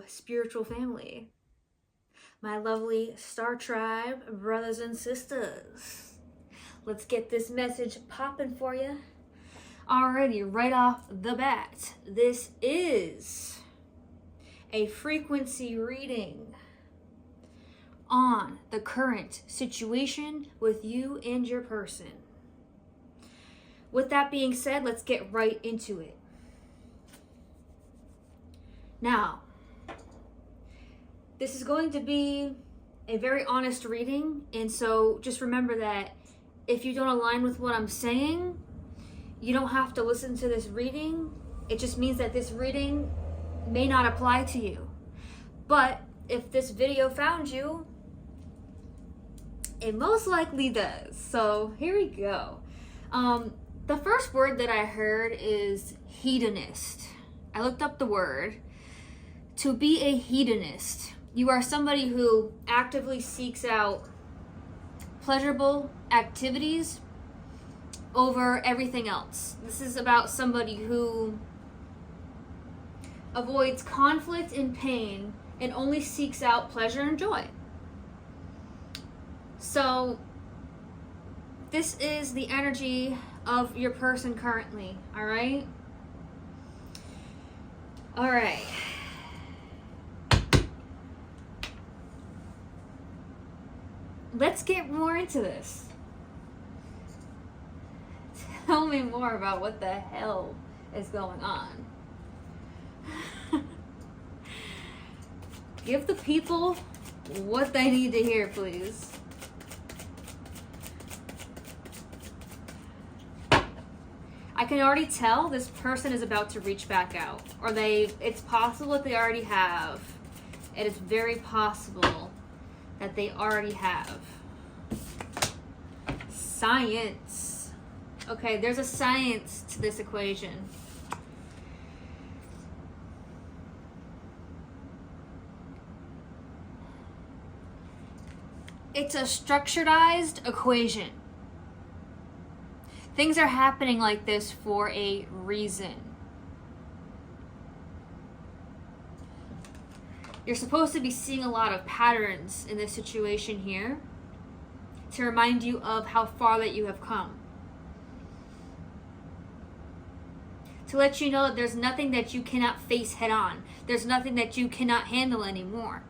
spiritual family, my lovely Star Tribe brothers and sisters. Let's get this message popping for you. Already, right off the bat, this is a frequency reading on the current situation with you and your person. With that being said, let's get right into it. Now, this is going to be a very honest reading, and so just remember that if you don't align with what I'm saying, you don't have to listen to this reading. It just means that this reading may not apply to you. But if this video found you, it most likely does. So here we go. The first word that I heard is hedonist. I looked up the word. To be a hedonist, you are somebody who actively seeks out pleasurable activities over everything else. This is about somebody who avoids conflict and pain and only seeks out pleasure and joy. So this is the energy of your person currently, all right? All right. Let's get more into this. Tell me more about what the hell is going on. Give the people what they need to hear, please. I can already tell this person is about to reach back out. Or it's possible that they already have. It is very possible that they already have. Science. Okay, there's a science to this equation. It's a structuredized equation. Things are happening like this for a reason. You're supposed to be seeing a lot of patterns in this situation here to remind you of how far that you have come. To let you know that there's nothing that you cannot face head on. There's nothing that you cannot handle anymore.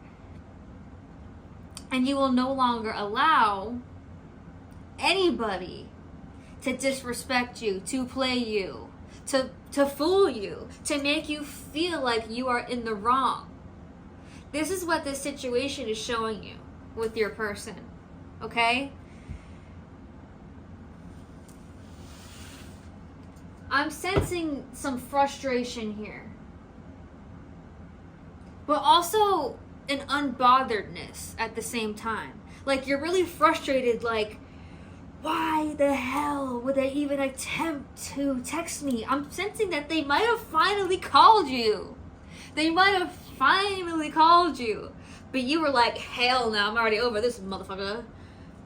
And you will no longer allow anybody to disrespect you, to play you, to fool you, to make you feel like you are in the wrong. This is what this situation is showing you with your person, okay? I'm sensing some frustration here, but also an unbotheredness at the same time. Like, you're really frustrated, like, why the hell would they even attempt to text me? I'm sensing that they might have finally called you. They might have finally called you. But you were like, hell no, I'm already over this motherfucker.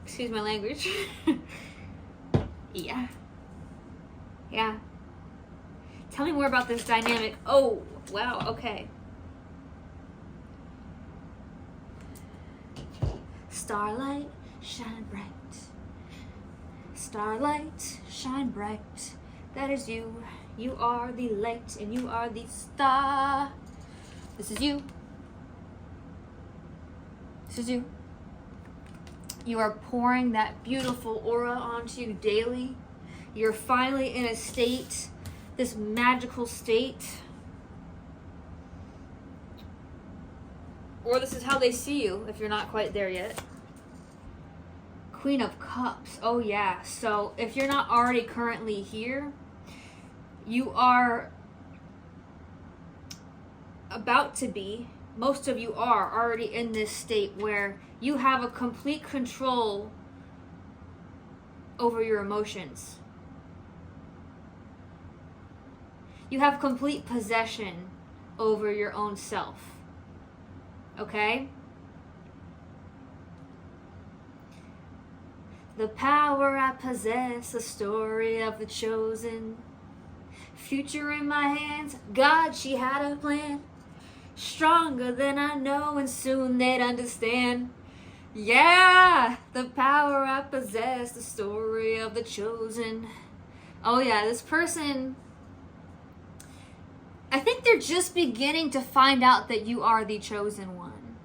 Excuse my language. Yeah. Tell me more about this dynamic. Oh, wow, okay. Starlight, shine bright. Starlight, shine bright. That is you. You are the light and you are the star. This is you. This is you. You are pouring that beautiful aura onto you daily. You're finally in a state, this magical state. Or this is how they see you if you're not quite there yet. Queen of Cups. Oh yeah. So if you're not already currently here, you are about to be, most of you are already in this state where you have a complete control over your emotions. You have complete possession over your own self. Okay? The power I possess, the story of the chosen. Future in my hands, God, she had a plan. stronger than I know, and soon they'd understand. Yeah, the power I possess, the story of the chosen. Oh yeah, this person, I think they're just beginning to find out that you are the chosen one.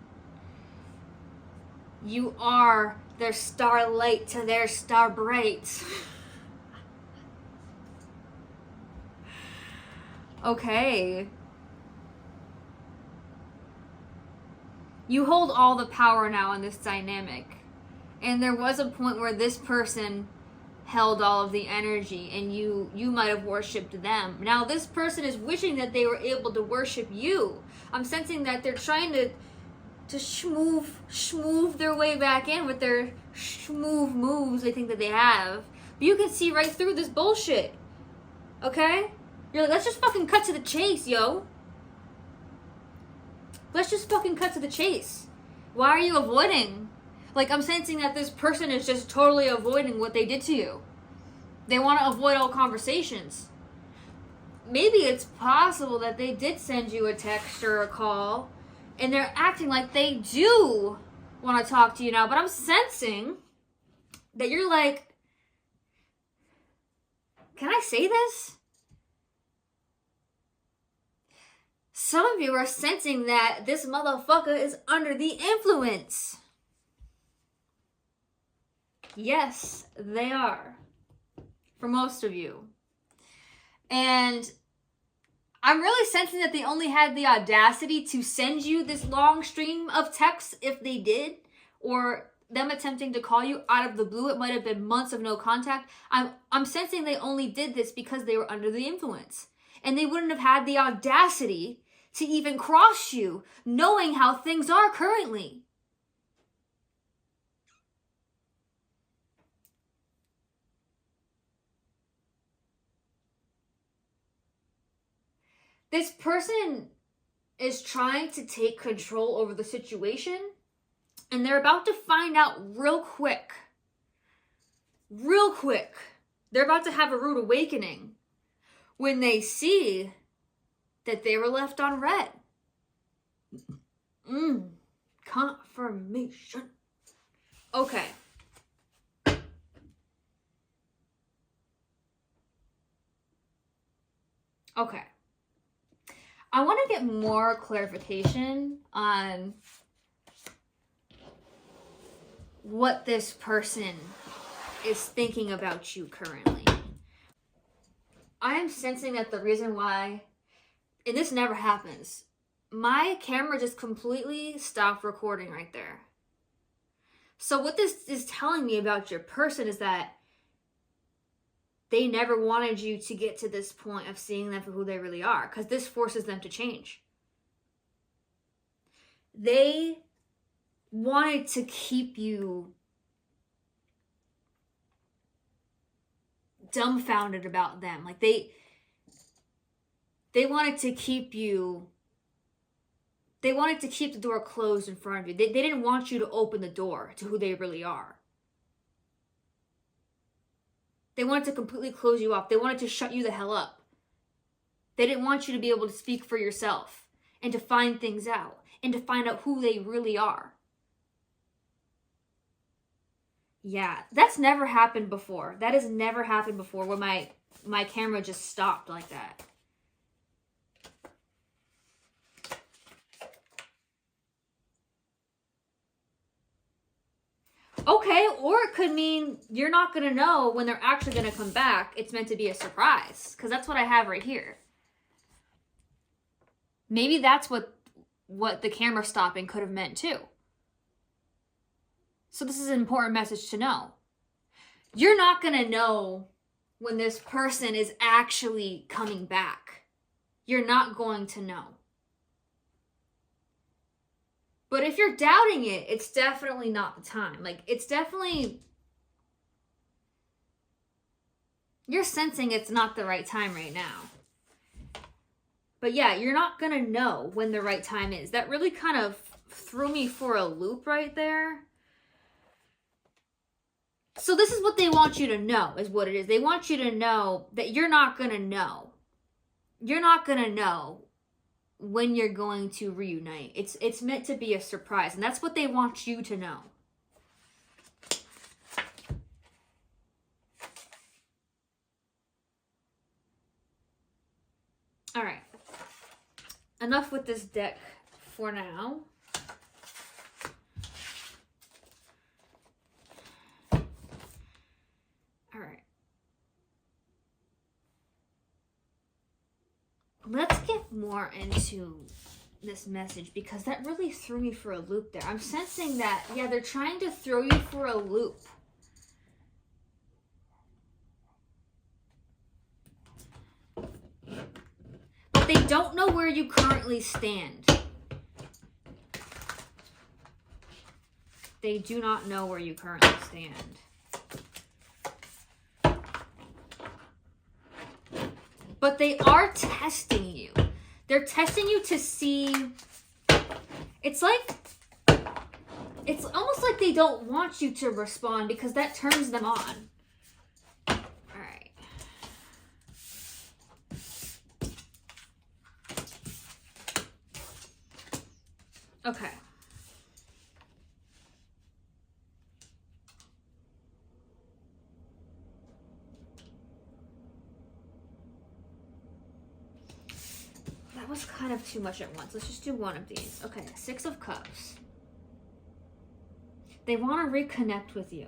You are their starlight to their star bright. Okay. You hold all the power now in this dynamic. And there was a point where this person held all of the energy and you might have worshipped them. Now this person is wishing that they were able to worship you. I'm sensing that they're trying to schmoove their way back in with their schmoove moves they think that they have. But you can see right through this bullshit. Okay? You're like, let's just fucking cut to the chase, yo. Let's just fucking cut to the chase. Why are you avoiding? Like, I'm sensing that this person is just totally avoiding what they did to you. They want to avoid all conversations. Maybe it's possible that they did send you a text or a call, and they're acting like they do want to talk to you now. But I'm sensing that you're like, can I say this? Some of you are sensing that this motherfucker is under the influence. Yes, they are. For most of you. And I'm really sensing that they only had the audacity to send you this long stream of texts, if they did, or them attempting to call you out of the blue. It might have been months of no contact. I'm sensing they only did this because they were under the influence. And they wouldn't have had the audacity to even cross you, knowing how things are currently. This person is trying to take control over the situation, and they're about to find out real quick. Real quick. They're about to have a rude awakening when they see that they were left on red. Confirmation. Okay. Okay. I want to get more clarification on what this person is thinking about you currently. I am sensing that the reason why, and this never happens, my camera just completely stopped recording right there. So what this is telling me about your person is that they never wanted you to get to this point of seeing them for who they really are, because this forces them to change. They wanted to keep you dumbfounded about them. Like they wanted to keep you, they wanted to keep the door closed in front of you. They didn't want you to open the door to who they really are. They wanted to completely close you off. They wanted to shut you the hell up. They didn't want you to be able to speak for yourself and to find things out and to find out who they really are. Yeah, that's never happened before. That has never happened before where my camera just stopped like that. Okay, or it could mean you're not going to know when they're actually going to come back. It's meant to be a surprise, because that's what I have right here. Maybe that's what the camera stopping could have meant too. So this is an important message to know. You're not going to know when this person is actually coming back. You're not going to know. But if you're doubting it, it's definitely not the time. Like, it's definitely, you're sensing it's not the right time right now. But yeah, you're not going to know when the right time is. That really kind of threw me for a loop right there. So this is what they want you to know, is what it is. They want you to know that you're not going to know. You're not going to know when you're going to reunite. It's meant to be a surprise, and that's what they want you to know. All right. Enough with this deck for now. All right. Let's get more into this message, because that really threw me for a loop there. I'm sensing that, yeah, they're trying to throw you for a loop. But they don't know where you currently stand. They do not know where you currently stand. But they are testing you. They're testing you to see. It's almost like they don't want you to respond, because that turns them on. All right. Okay. That was kind of too much at once. Let's just do one of these. Okay, 6 of Cups. They want to reconnect with you.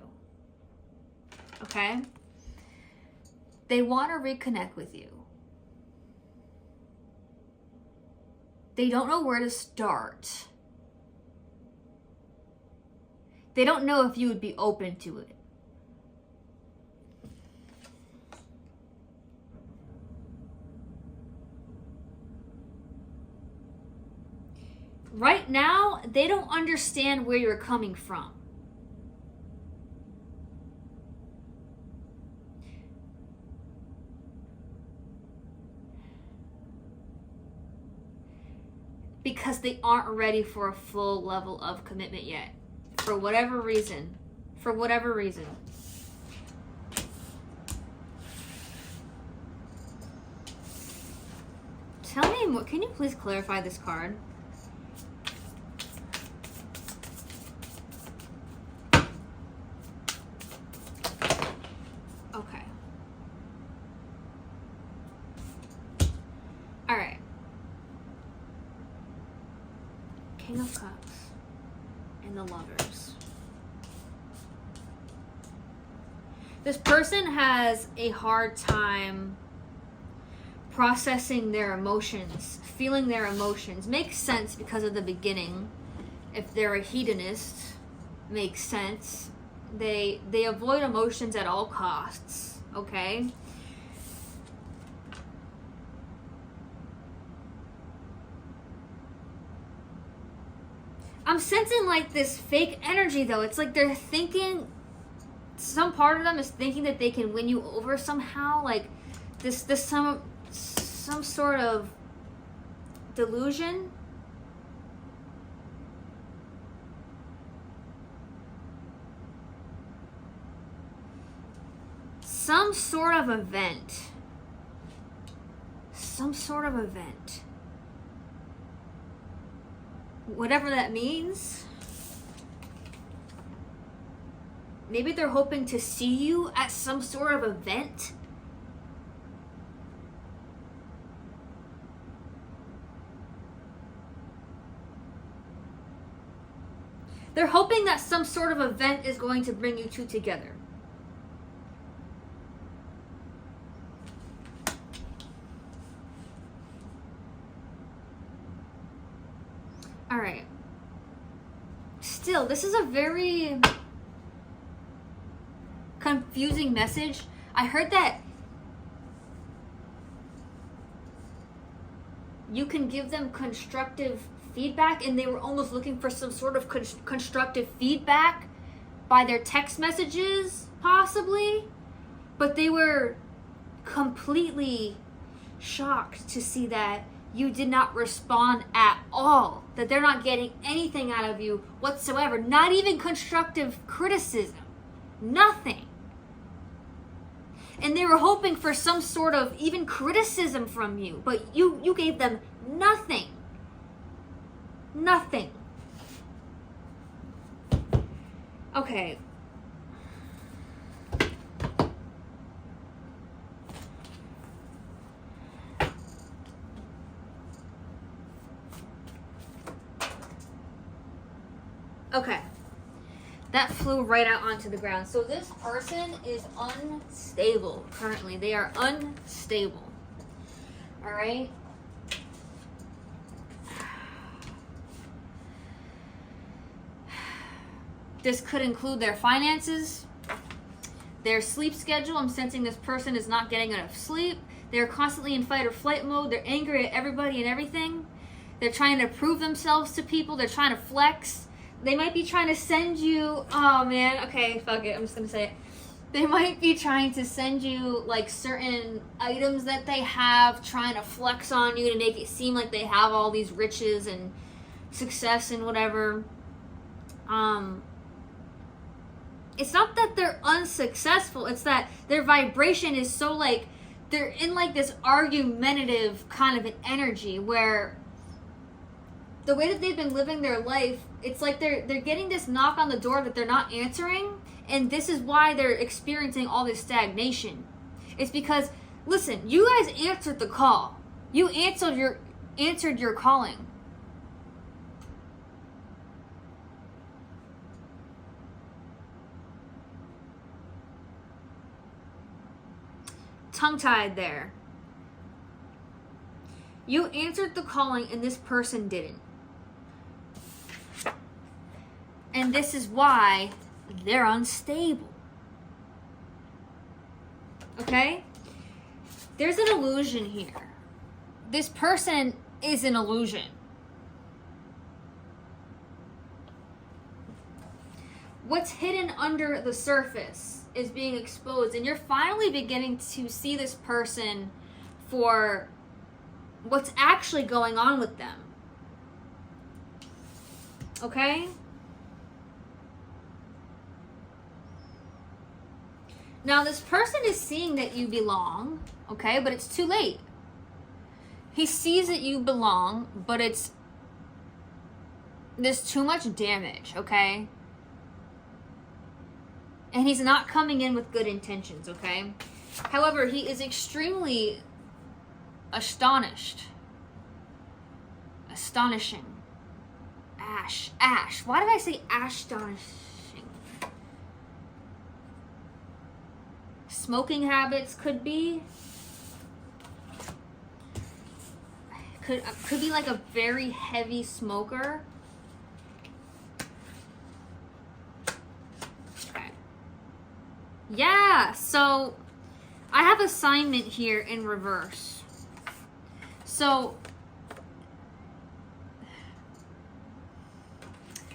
Okay? They want to reconnect with you. They don't know where to start. They don't know if you would be open to it. Right now, they don't understand where you're coming from. Because they aren't ready for a full level of commitment yet. For whatever reason. For whatever reason. Tell me more. Can you please clarify this card? Okay. All right. King of Cups and the Lovers. This person has a hard time processing their emotions, feeling their emotions. Makes sense because of the beginning. If they're a hedonist, makes sense. They avoid emotions at all costs, okay? I'm sensing like this fake energy though. It's like they're thinking, some part of them is thinking that they can win you over somehow, like this some sort of delusion. Some sort of event. Some sort of event. Whatever that means. Maybe they're hoping to see you at some sort of event. They're hoping that some sort of event is going to bring you two together. All right. Still, this is a very confusing message. I heard that you can give them constructive feedback, and they were almost looking for some sort of constructive feedback by their text messages, possibly. But they were completely shocked to see that you did not respond at all, that they're not getting anything out of you whatsoever, not even constructive criticism, nothing. And they were hoping for some sort of even criticism from you, but you gave them nothing. Nothing. Okay. Okay. That flew right out onto the ground. So this person is unstable currently. They are unstable. All right? This could include their finances, their sleep schedule. I'm sensing this person is not getting enough sleep. They're constantly in fight or flight mode. They're angry at everybody and everything. They're trying to prove themselves to people. They're trying to flex. They might be trying to send you, oh man, okay, fuck it, I'm just gonna say it. They might be trying to send you like certain items that they have, trying to flex on you to make it seem like they have all these riches and success and whatever. It's not that they're unsuccessful, it's that their vibration is so like, they're in like this argumentative kind of an energy where the way that they've been living their life, it's like they're getting this knock on the door that they're not answering, and this is why they're experiencing all this stagnation. It's because, listen, you guys answered the call. You answered your calling. Tongue-tied there. You answered the calling and this person didn't. And this is why they're unstable. Okay? There's an illusion here. This person is an illusion. What's hidden under the surface is being exposed, and you're finally beginning to see this person for what's actually going on with them. Okay? Now, this person is seeing that you belong, okay, but it's too late. He sees that you belong, but there's too much damage, okay? And he's not coming in with good intentions, okay? However, he is extremely astonishing. Ash. Why did I say astonishing? Smoking habits could be. Could be like a very heavy smoker. Okay. Yeah, so I have assignment here in reverse. So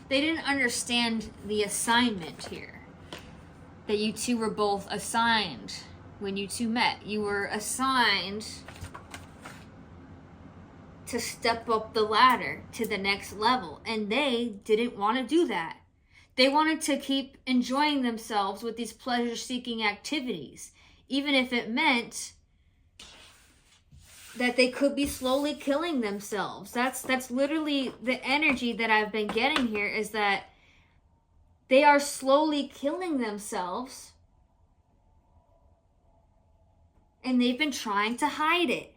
they didn't understand the assignment here. That you two were both assigned when you two met. You were assigned to step up the ladder to the next level. And they didn't want to do that. They wanted to keep enjoying themselves with these pleasure-seeking activities. Even if it meant that they could be slowly killing themselves. That's literally the energy that I've been getting here, is that they are slowly killing themselves, and they've been trying to hide it.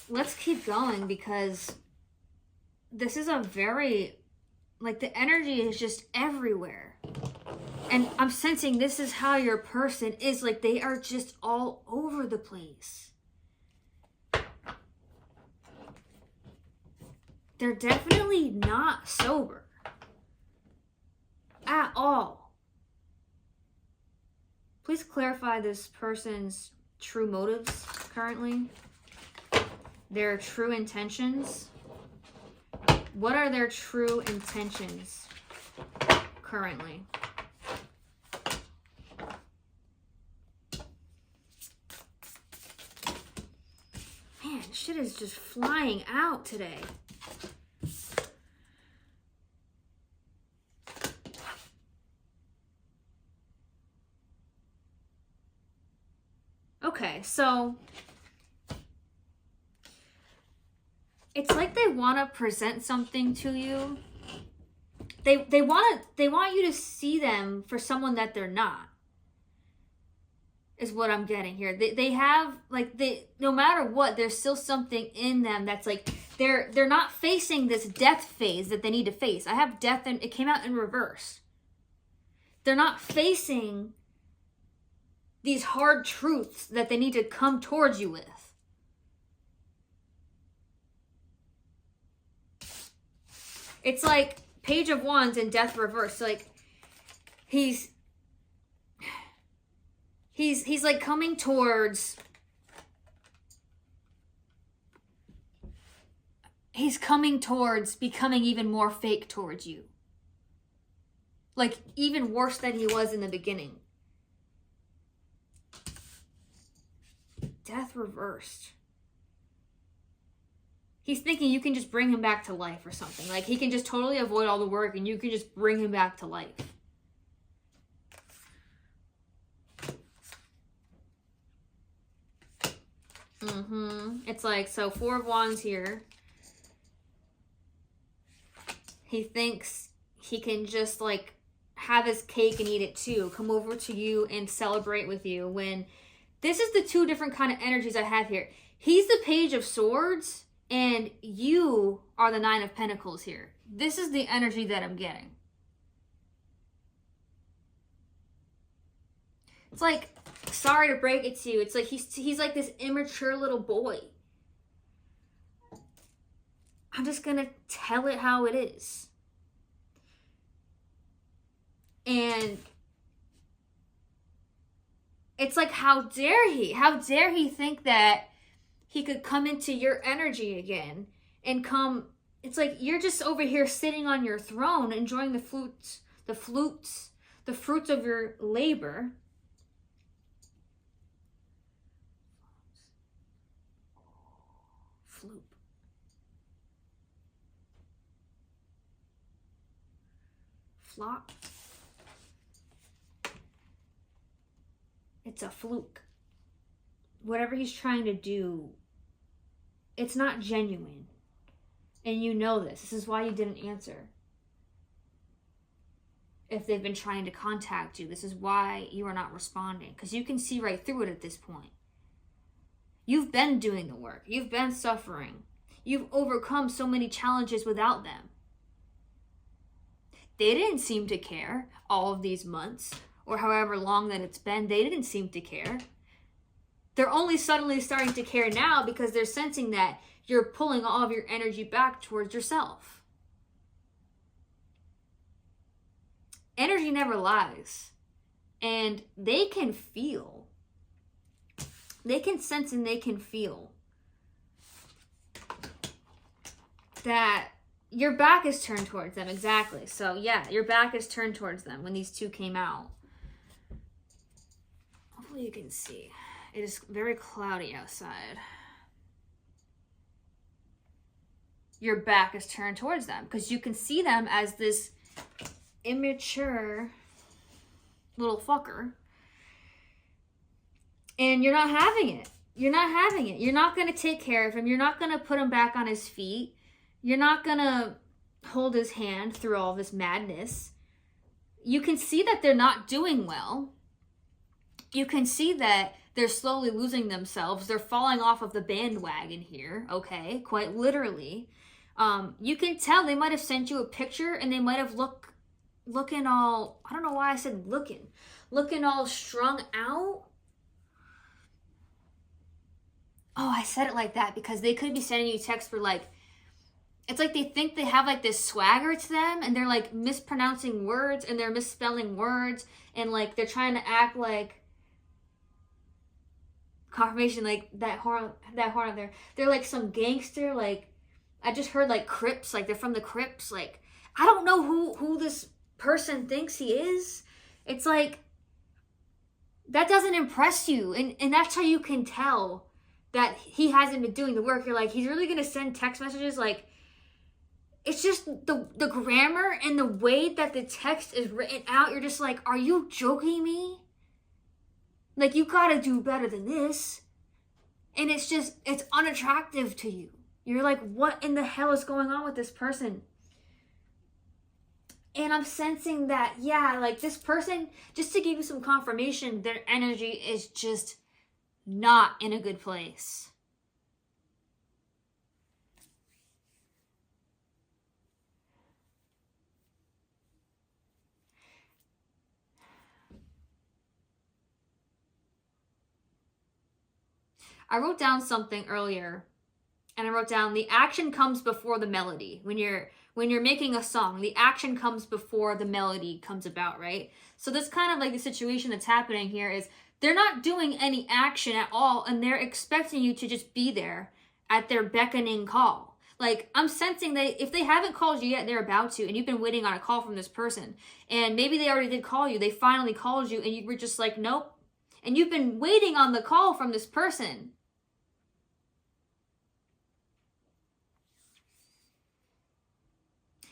Let's keep going, because this is a very, like, the energy is just everywhere. And I'm sensing this is how your person is. Like, they are just all over the place. They're definitely not sober. At all. Please clarify this person's true motives currently. Their true intentions. What are their true intentions currently? Man, shit is just flying out today. Okay, so it's like they want to present something to you. They want you to see them for someone that they're not. Is what I'm getting here. They have like no matter what, there's still something in them that's like they're not facing this death phase that they need to face. I have death and it came out in reverse. They're not facing these hard truths that they need to come towards you with. It's like Page of Wands and Death reverse. Like he's like coming towards, he's coming towards becoming even more fake towards you. Like even worse than he was in the beginning. Death reversed. He's thinking you can just bring him back to life or something. Like he can just totally avoid all the work and you can just bring him back to life. It's like, so 4 of Wands here. He thinks he can just like have his cake and eat it too. Come over to you and celebrate with you, when this is the 2 different kind of energies I have here. He's the Page of Swords and you are the 9 of Pentacles here. This is the energy that I'm getting. It's like, sorry to break it to you, it's like he's like this immature little boy. I'm just gonna tell it how it is. And it's like, how dare he? How dare he think that he could come into your energy again and come. It's like you're just over here sitting on your throne enjoying the fruits of your labor. Floop. Flop. It's a fluke. Whatever he's trying to do, it's not genuine. And you know this. This is why you didn't answer. If they've been trying to contact you, this is why you are not responding. Because you can see right through it at this point. You've been doing the work. You've been suffering. You've overcome so many challenges without them. They didn't seem to care all of these months, or however long that it's been. They didn't seem to care. They're only suddenly starting to care now because they're sensing that you're pulling all of your energy back towards yourself. Energy never lies. And they can feel. They can sense and they can feel that your back is turned towards them. Exactly. So yeah, your back is turned towards them when these 2 came out. Hopefully you can see. It is very cloudy outside. Your back is turned towards them because you can see them as this immature little fucker. And you're not having it. You're not having it. You're not going to take care of him. You're not going to put him back on his feet. You're not going to hold his hand through all this madness. You can see that they're not doing well. You can see that they're slowly losing themselves. They're falling off of the bandwagon here, okay? Quite literally. You can tell they might have sent you a picture and they might have looking all, I don't know why I said looking all strung out. Oh, I said it like that because they could be sending you texts for like, it's like they think they have like this swagger to them and they're like mispronouncing words and they're misspelling words and like they're trying to act like confirmation, like that horn out there. They're like some gangster, like I just heard like Crips, like they're from the Crips. Like I don't know who this person thinks he is. It's like that doesn't impress you, and that's how you can tell that he hasn't been doing the work. You're like, he's really gonna send text messages. Like it's just the grammar and the way that the text is written out. You're just like, are you joking me? Like, you gotta do better than this. And it's unattractive to you. You're like, what in the hell is going on with this person? And I'm sensing that, yeah, like this person, just to give you some confirmation, their energy is just not in a good place. I wrote down something earlier, and I wrote down the action comes before the melody. When you're making a song, the action comes before the melody comes about, right? So that's kind of like the situation that's happening here is they're not doing any action at all, and they're expecting you to just be there at their beckoning call. Like, I'm sensing that if they haven't called you yet, they're about to, and you've been waiting on a call from this person, and maybe they already did call you, they finally called you, and you were just like, nope. And you've been waiting on the call from this person.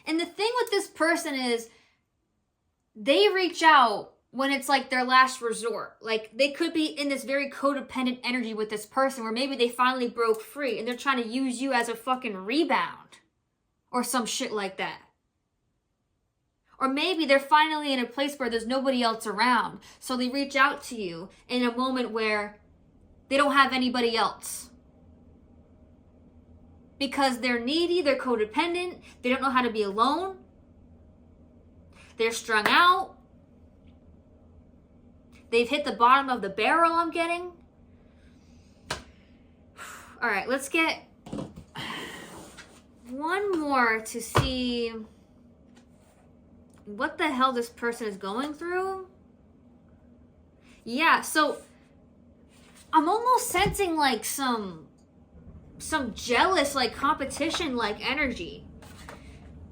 And the thing with this person is they reach out when it's like their last resort. Like, they could be in this very codependent energy with this person where maybe they finally broke free and they're trying to use you as a fucking rebound or some shit like that. Or maybe they're finally in a place where there's nobody else around. So they reach out to you in a moment where they don't have anybody else. Because they're needy, they're codependent, they don't know how to be alone, they're strung out, they've hit the bottom of the barrel, I'm getting. All right, let's get one more to see what the hell this person is going through. Yeah, so I'm almost sensing like some jealous, like competition, like energy.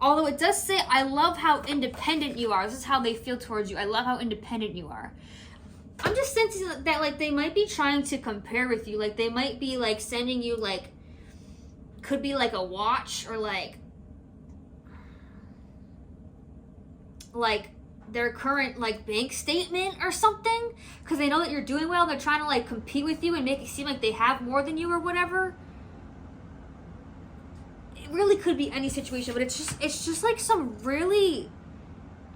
Although it does say, I love how independent you are. This is how they feel towards you. I love how independent you are. I'm just sensing that like they might be trying to compare with you. Like they might be like sending you like, could be like a watch or like their current like bank statement or something. Because they know that you're doing well. They're trying to like compete with you and make it seem like they have more than you or whatever. It really could be any situation, but it's just like some really,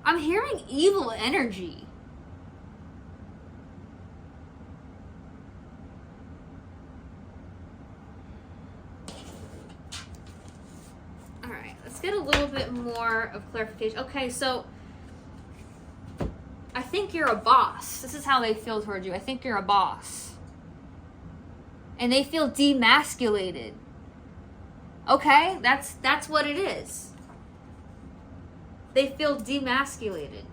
I'm hearing evil energy. All right, let's get a little bit more of clarification. Okay, so I think you're a boss. This is how they feel towards you. I think you're a boss. And they feel demasculated. Okay, that's what it is. They feel demasculated.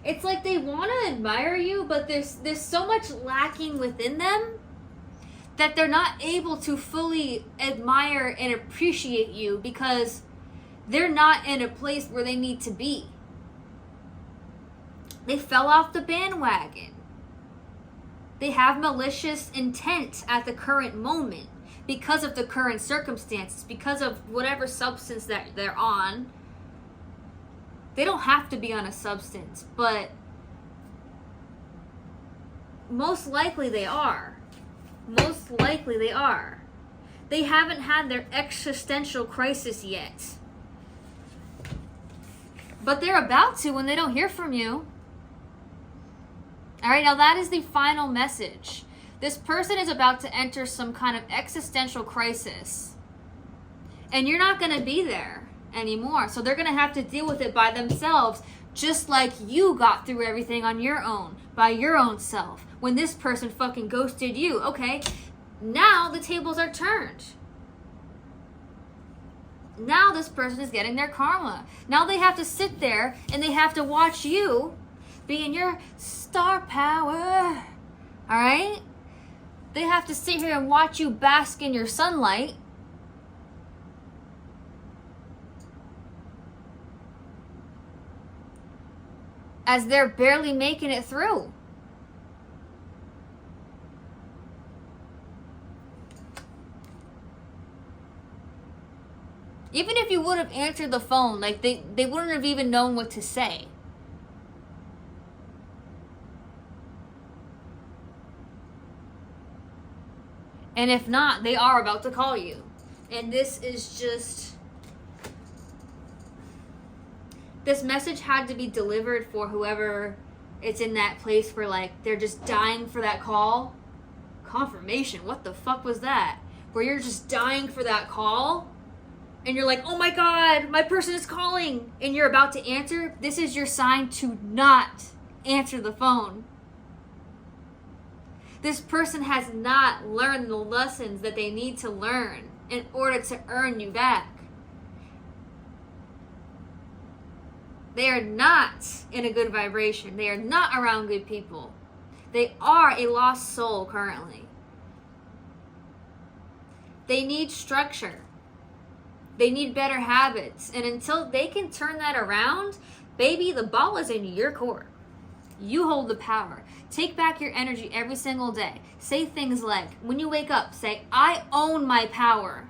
It's like they want to admire you, but there's so much lacking within them that they're not able to fully admire and appreciate you because they're not in a place where they need to be. They fell off the bandwagon. They have malicious intent at the current moment because of the current circumstances, because of whatever substance that they're on. They don't have to be on a substance, but most likely they are. Most likely they are. They haven't had their existential crisis yet. But they're about to when they don't hear from you. All right, now that is the final message. This person is about to enter some kind of existential crisis. And you're not going to be there anymore. So they're going to have to deal with it by themselves, just like you got through everything on your own, by your own self. When this person fucking ghosted you, okay, now the tables are turned. Now this person is getting their karma. Now they have to sit there and they have to watch you be in your star power. All right? They have to sit here and watch you bask in your sunlight. As they're barely making it through. Even if you would have answered the phone, like they wouldn't have even known what to say. And if not, they are about to call you. And this is just... This message had to be delivered for whoever it's in that place where, like, they're just dying for that call. Confirmation. What the fuck was that? Where you're just dying for that call and you're like, oh my God, my person is calling, and you're about to answer. This is your sign to not answer the phone. This person has not learned the lessons that they need to learn in order to earn you back. They are not in a good vibration. They are not around good people. They are a lost soul currently. They need structure. They need better habits. And until they can turn that around, baby, the ball is in your court. You hold the power. Take back your energy every single day. Say things like, when you wake up, say, I own my power.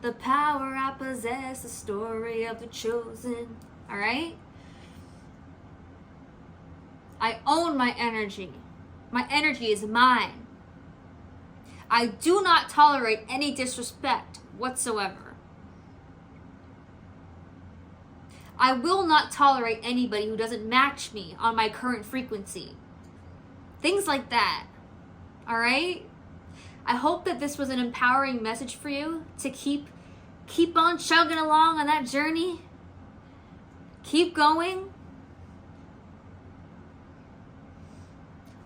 The power I possess, the story of the chosen. All right? I own my energy. My energy is mine. I do not tolerate any disrespect whatsoever. I will not tolerate anybody who doesn't match me on my current frequency. Things like that. All right? I hope that this was an empowering message for you to keep on chugging along on that journey. Keep going.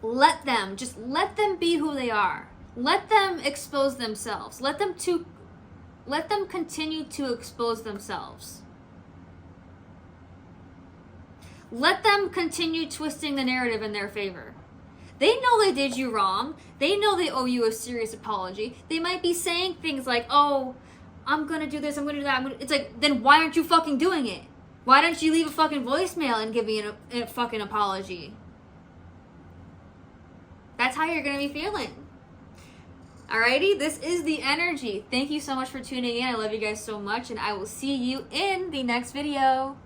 Let them be who they are. Let them expose themselves. Let them continue to expose themselves. Let them continue twisting the narrative in their favor. They know they did you wrong. They know they owe you a serious apology. They might be saying things like, oh, I'm gonna do this, I'm gonna do that. It's like, then why aren't you fucking doing it? Why don't you leave a fucking voicemail and give me a fucking apology? That's how you're gonna be feeling. Alrighty, this is the energy. Thank you so much for tuning in. I love you guys so much, and I will see you in the next video.